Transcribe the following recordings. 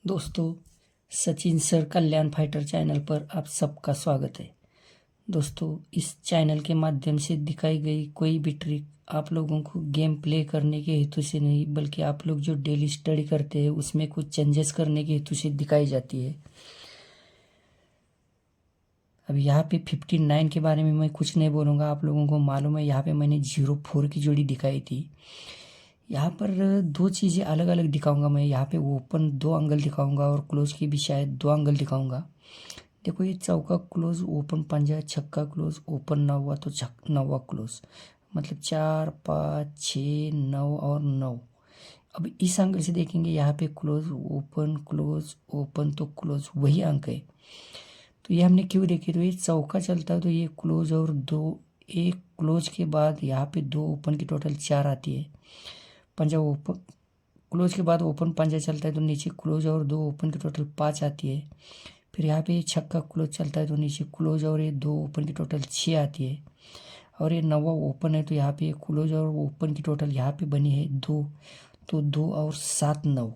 दोस्तों, सचिन सर कल्याण fighter channel पर आप सबका स्वागत है। दोस्तों, इस चैनल के माध्यम से दिखाई गई कोई भी ट्रिक आप लोगों को गेम प्ले करने के हेतु से नहीं, बल्कि आप लोग जो डेली स्टडी करते हैं उसमें कुछ चेंजेस करने के हेतु से दिखाई जाती है। अब यहाँ पे 59 के बारे में मैं कुछ नहीं बोलूँगा, आप लोगों को मालूम है। यहाँ पे मैंने 04 की जोड़ी दिखाई थी। यहाँ पर दो चीज़ें अलग अलग दिखाऊंगा मैं। यहाँ पे ओपन 2 एंगल दिखाऊंगा और क्लोज की भी शायद 2 एंगल दिखाऊंगा। देखो, ये चौका क्लोज, ओपन पंजा, छक्का क्लोज, ओपन नौवा तो नौवा क्लोज, मतलब 4 5 6 9 और 9। अब इस एंगल से देखेंगे, यहाँ पे क्लोज ओपन तो क्लोज वही अंक है। तो ये हमने क्यों देखे, तो ये चौका चलता है तो ये क्लोज और दो, एक क्लोज के बाद यहाँ पे 2 ओपन की टोटल 4 आती है। पंजा ओपन क्लोज के बाद ओपन पंजा चलता है तो नीचे क्लोज और 2 ओपन की टोटल 5 आती है। फिर यहाँ पे छक्का क्लोज चलता है तो नीचे क्लोज और ये 2 ओपन की टोटल 6 आती है। और ये नवा ओपन है तो यहाँ पे क्लोज और ओपन की टोटल यहाँ पे बनी है 2, तो 2 और 7 9।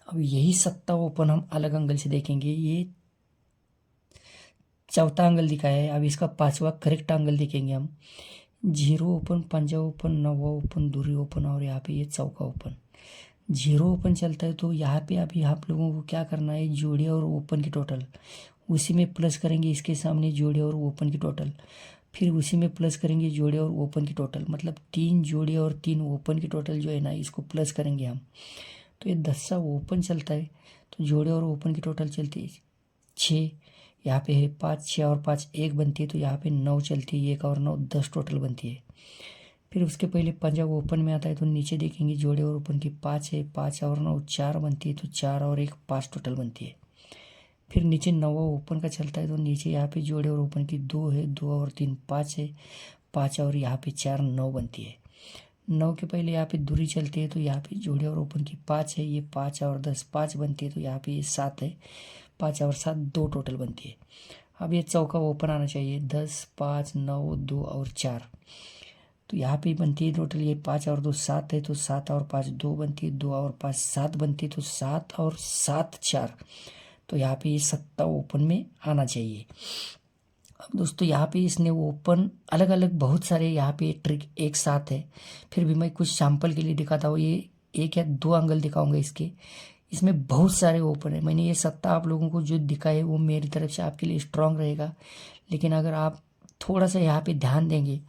अब यही 7 ओपन हम अलग एंगल से देखेंगे। ये चौथा एंगल दिखाया है, अब इसका 5वां करेक्ट एंगल देखेंगे हम। 0 ओपन, पंजा ओपन, नवा ओपन, दूरी ओपन और यहाँ पे ये चौका ओपन। 0 ओपन चलता है तो यहाँ पे अभी आप लोगों को क्या करना है, जोड़ी और ओपन की टोटल उसी में प्लस करेंगे, इसके सामने जोड़ी और ओपन की टोटल, फिर उसी में प्लस करेंगे जोड़ी और ओपन की टोटल, मतलब 3 जोड़ी और 3 ओपन की टोटल जो है ना, इसको प्लस करेंगे हम। तो ये 10 ओपन चलता है तो जोड़ी और ओपन की टोटल चलती है 6। यहाँ पे है 5, 6 और 5 1 बनती है तो यहाँ पे 9 चलती है, 1 और 9 10 टोटल बनती है। फिर उसके पहले पंजा ओपन में आता है तो नीचे देखेंगे जोड़े और ओपन की 5 है, 5 और 9 4 बनती है तो 4 और 1 5 टोटल बनती है। फिर नीचे नवा ओपन का चलता है तो नीचे यहाँ पे जोड़े और ओपन की 2 है, 2 और 3 5 है, 5 और यहाँ पे 4 9 बनती है। 9 के पहले यहाँ पे दूरी चलती है तो यहाँ पे जोड़े और ओपन की 5 है, ये 5 और 10 5 बनती है तो यहाँ पे ये 7 है, 5 और 7 2 टोटल बनती है। अब ये चौका ओपन आना चाहिए, 10 5 9 2 और 4, तो यहाँ पे बनती है टोटल ये 5 और 2 7 है, तो 7 और 5 2 बनती है, 2 और 5 7 बनती है, तो 7 और 7 4, तो यहाँ पे ये 7 ओपन में आना चाहिए। अब दोस्तों, यहाँ पे इसने ओपन अलग अलग बहुत सारे यहाँ पे ट्रिक एक साथ है, फिर भी मैं कुछ सैंपल के लिए दिखाता हूँ। ये एक या 2 एंगल दिखाऊंगा इसके, इसमें बहुत सारे ओपन है। मैंने ये 7 आप लोगों को जो दिखा है वो मेरी तरफ से आपके लिए स्ट्रांग रहेगा, लेकिन अगर आप थोड़ा सा यहाँ पे ध्यान देंगे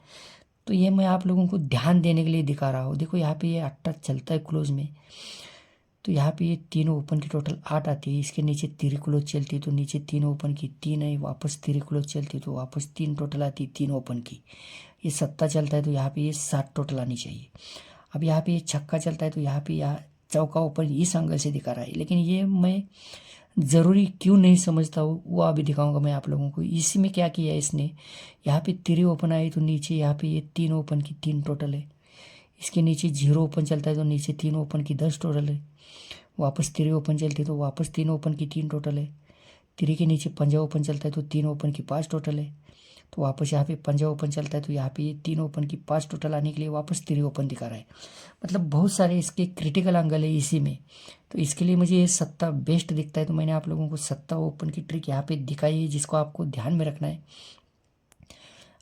तो ये मैं आप लोगों को ध्यान देने के लिए दिखा रहा हूँ। देखो, यहाँ पे ये 8 चलता है क्लोज में, तो यहाँ पे ये 3 ओपन की टोटल 8 आती है। इसके नीचे 3 क्लोज चलती है तो नीचे 3 ओपन की 3 है, वापस 3 क्लोज चलती है तो वापस 3 टोटल आती है 3 ओपन की। ये 7 चलता है तो यहाँ पे ये 7 टोटल आनी चाहिए। अब यहाँ पे ये छक्का चलता है तो यहाँ पे यहाँ चौका ओपन इस एंगल से दिखा रहा है, लेकिन ये मैं ज़रूरी क्यों नहीं समझता हूँ वो अभी दिखाऊंगा मैं आप लोगों को। इसी में क्या किया है इसने, यहाँ पे 3 ओपन आई तो नीचे यहाँ पे ये 3 ओपन की 3 टोटल है। इसके नीचे 0 ओपन चलता है तो नीचे 3 ओपन की 10 टोटल है। वापस 3 ओपन चलती है तो वापस 3 ओपन की 3 टोटल है। 3 के नीचे पंजा ओपन चलता है तो 3 ओपन की 5 टोटल है। तो वापस यहाँ पे पंजा ओपन चलता है तो यहाँ पे ये 3 ओपन की 5 टोटल आने के लिए वापस 3 ओपन दिखा रहा है। मतलब बहुत सारे इसके क्रिटिकल एंगल है इसी में, तो इसके लिए मुझे ये 7 बेस्ट दिखता है। तो मैंने आप लोगों को 7 ओपन की ट्रिक यहाँ पे दिखाई है, जिसको आपको ध्यान में रखना है।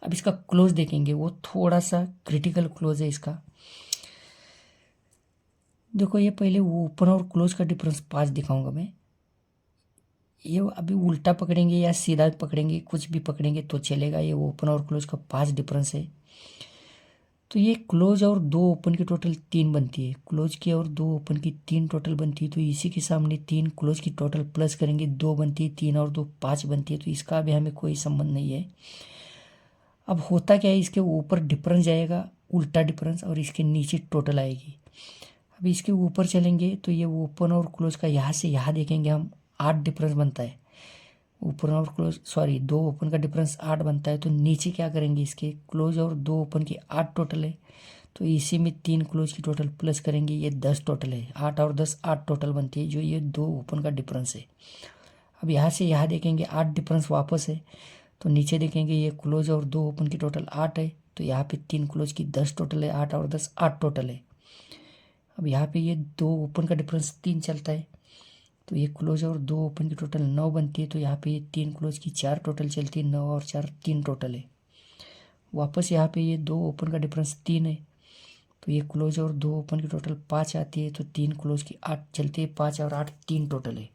अब इसका क्लोज देखेंगे, वो थोड़ा सा क्रिटिकल क्लोज है इसका। देखो, ये पहले ओपन और क्लोज का डिफरेंस 5 दिखाऊंगा मैं। ये अभी उल्टा पकड़ेंगे या सीधा पकड़ेंगे, कुछ भी पकड़ेंगे तो चलेगा। ये ओपन और क्लोज का 5 डिफरेंस है। तो ये क्लोज और 2 ओपन की टोटल 3 बनती है, क्लोज की और 2 ओपन की 3 टोटल बनती है। तो इसी के सामने 3 क्लोज की टोटल प्लस करेंगे 2 बनती है, 3 और 2 5 बनती है। तो इसका भी हमें कोई संबंध नहीं है। अब होता क्या है, इसके ऊपर डिफरेंस जाएगा उल्टा डिफरेंस और इसके नीचे टोटल आएगी। अब इसके ऊपर चलेंगे तो ये ओपन और क्लोज का यहाँ से यहाँ देखेंगे हम 8 डिफरेंस बनता है। ओपन और क्लोज 2 ओपन का डिफरेंस 8 बनता है। तो नीचे क्या करेंगे, इसके क्लोज और 2 ओपन की 8 टोटल है, तो इसी में 3 क्लोज की टोटल प्लस करेंगे, ये 10 टोटल है। 8 और 10 8 टोटल बनती है, जो ये 2 ओपन का डिफरेंस है। अब यहाँ से यहाँ देखेंगे 8 डिफरेंस वापस है, तो नीचे देखेंगे ये क्लोज और 2 ओपन की टोटल 8 है, तो यहाँ पे 3 क्लोज की 10 टोटल है, 8 और 10 8 टोटल है। अब यहाँ पे ये 2 ओपन का डिफरेंस 3 चलता है, तो एक क्लोज और 2 ओपन की टोटल 9 बनती है। तो यहाँ पे ये 3 क्लोज की 4 टोटल चलती है, 9 और 4 3 टोटल है। वापस यहाँ पे ये 2 ओपन का डिफरेंस 3 है। तो ये क्लोज और 2 ओपन की टोटल 5 आती है। तो 3 क्लोज की 8 चलती है, 5 और 8 3 टोटल है।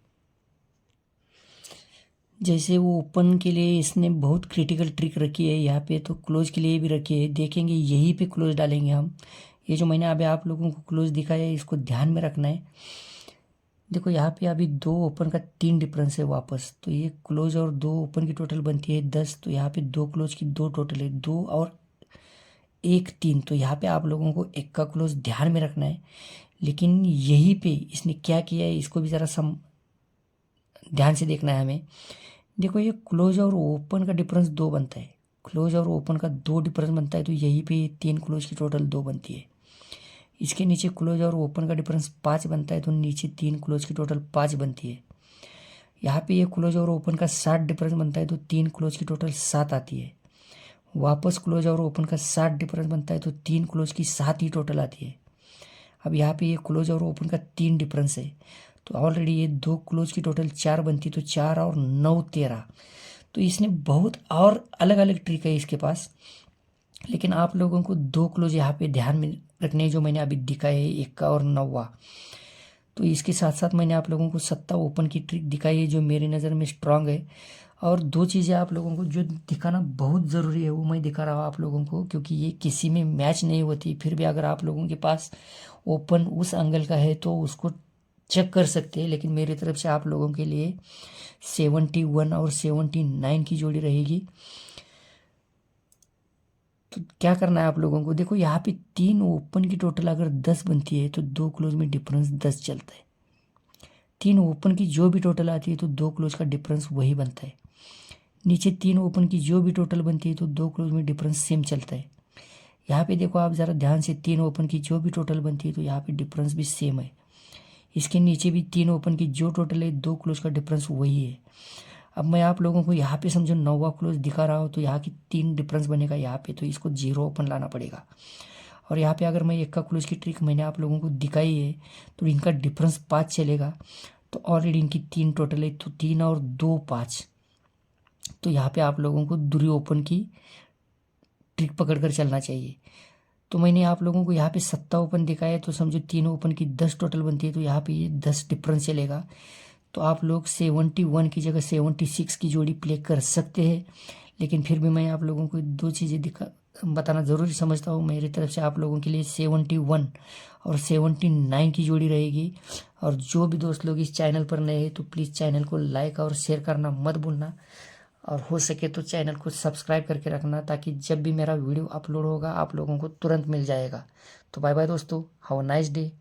जैसे वो ओपन के लिए इसने बहुत क्रिटिकल ट्रिक रखी है यहाँ पे, तो क्लोज के लिए भी रखी है। देखेंगे यहीं पे क्लोज डालेंगे हम। ये जो मैंने अभी आप लोगों को क्लोज दिखाया है, इसको ध्यान में रखना है। देखो यहाँ पे अभी 2 ओपन का 3 डिफरेंस है वापस। तो ये क्लोज और 2 ओपन की टोटल बनती है 10। तो यहाँ पे 2 क्लोज की 2 टोटल है, 2 और 1 3। तो यहाँ पे आप लोगों को एक का क्लोज ध्यान में रखना है। लेकिन यहीं पे इसने क्या किया है, इसको भी ज़रा ध्यान से देखना है हमें। देखो ये क्लोज और ओपन का डिफरेंस 2 बनता है, क्लोज और ओपन का 2 डिफरेंस बनता है। तो यहीं पे 3 क्लोज की टोटल 2 बनती है। इसके नीचे क्लोज और ओपन का डिफरेंस 5 बनता है। तो नीचे 3 क्लोज की टोटल 5 बनती है। यहाँ पे ये क्लोज और ओपन का 7 डिफरेंस बनता है। तो 3 क्लोज की टोटल 7 आती है। वापस क्लोज और ओपन का 7 डिफरेंस बनता है। तो 3 क्लोज की 7 ही टोटल आती है। अब यहाँ पे ये क्लोज और ओपन का 3 डिफरेंस है। तो ऑलरेडी ये 2 क्लोज की टोटल 4 बनती है। तो 4 और 9 13। तो इसने बहुत और अलग अलग ट्रिक है इसके पास। लेकिन आप लोगों को 2 क्लोज यहाँ पे ध्यान में रखने जो मैंने अभी दिखाए है, 1 का और 9वां। तो इसके साथ साथ मैंने आप लोगों को 7 ओपन की ट्रिक दिखाई है जो मेरी नज़र में स्ट्रांग है। और 2 चीज़ें आप लोगों को जो दिखाना बहुत ज़रूरी है वो मैं दिखा रहा हूँ आप लोगों को, क्योंकि ये किसी में मैच नहीं होती। फिर भी अगर आप लोगों के पास ओपन उस एंगल का है तो उसको चेक कर सकते हैं। लेकिन मेरी तरफ से आप लोगों के लिए 71 और 79 की जोड़ी रहेगी। तो क्या करना है आप लोगों को, देखो यहाँ पे 3 ओपन की टोटल अगर 10 बनती है तो 2 क्लोज में डिफरेंस 10 चलता है। 3 ओपन की जो भी टोटल आती है तो 2 क्लोज का डिफरेंस वही बनता है। नीचे 3 ओपन की जो भी टोटल बनती है तो 2 क्लोज में डिफरेंस सेम चलता है। यहाँ पे देखो आप ज़रा ध्यान से, 3 ओपन की जो भी टोटल बनती है तो यहाँ पे डिफरेंस भी सेम है। इसके नीचे भी 3 ओपन की जो टोटल है 2 क्लोज का डिफरेंस वही है। अब मैं आप लोगों को यहाँ पे समझो 9वां क्लोज दिखा रहा हूँ। तो यहाँ की 3 डिफरेंस बनेगा यहाँ पे, तो इसको 0 ओपन लाना पड़ेगा। और यहाँ पे अगर मैं 1 का क्लोज की ट्रिक मैंने आप लोगों को दिखाई है तो इनका डिफरेंस 5 चलेगा। तो ऑलरेडी इनकी 3 टोटल है, तो 3 और 2 5। तो यहाँ पे आप लोगों को दूरी ओपन की ट्रिक पकड़ कर चलना चाहिए। तो मैंने आप लोगों को यहाँ पे 7 ओपन दिखाया है। तो समझो 3 ओपन की 10 टोटल बनती है। तो यहाँ पे ये 10 डिफरेंस चलेगा। तो आप लोग 71 की जगह 76 की जोड़ी प्ले कर सकते हैं। लेकिन फिर भी मैं आप लोगों को 2 चीज़ें बताना ज़रूरी समझता हूँ। मेरी तरफ से आप लोगों के लिए 71 और 79 की जोड़ी रहेगी। और जो भी दोस्त लोग इस चैनल पर नए हैं तो प्लीज़ चैनल को लाइक और शेयर करना मत भूलना। और हो सके तो चैनल को सब्सक्राइब करके रखना, ताकि जब भी मेरा वीडियो अपलोड होगा आप लोगों को तुरंत मिल जाएगा। तो बाय बाय दोस्तों, हैव अ नाइस डे।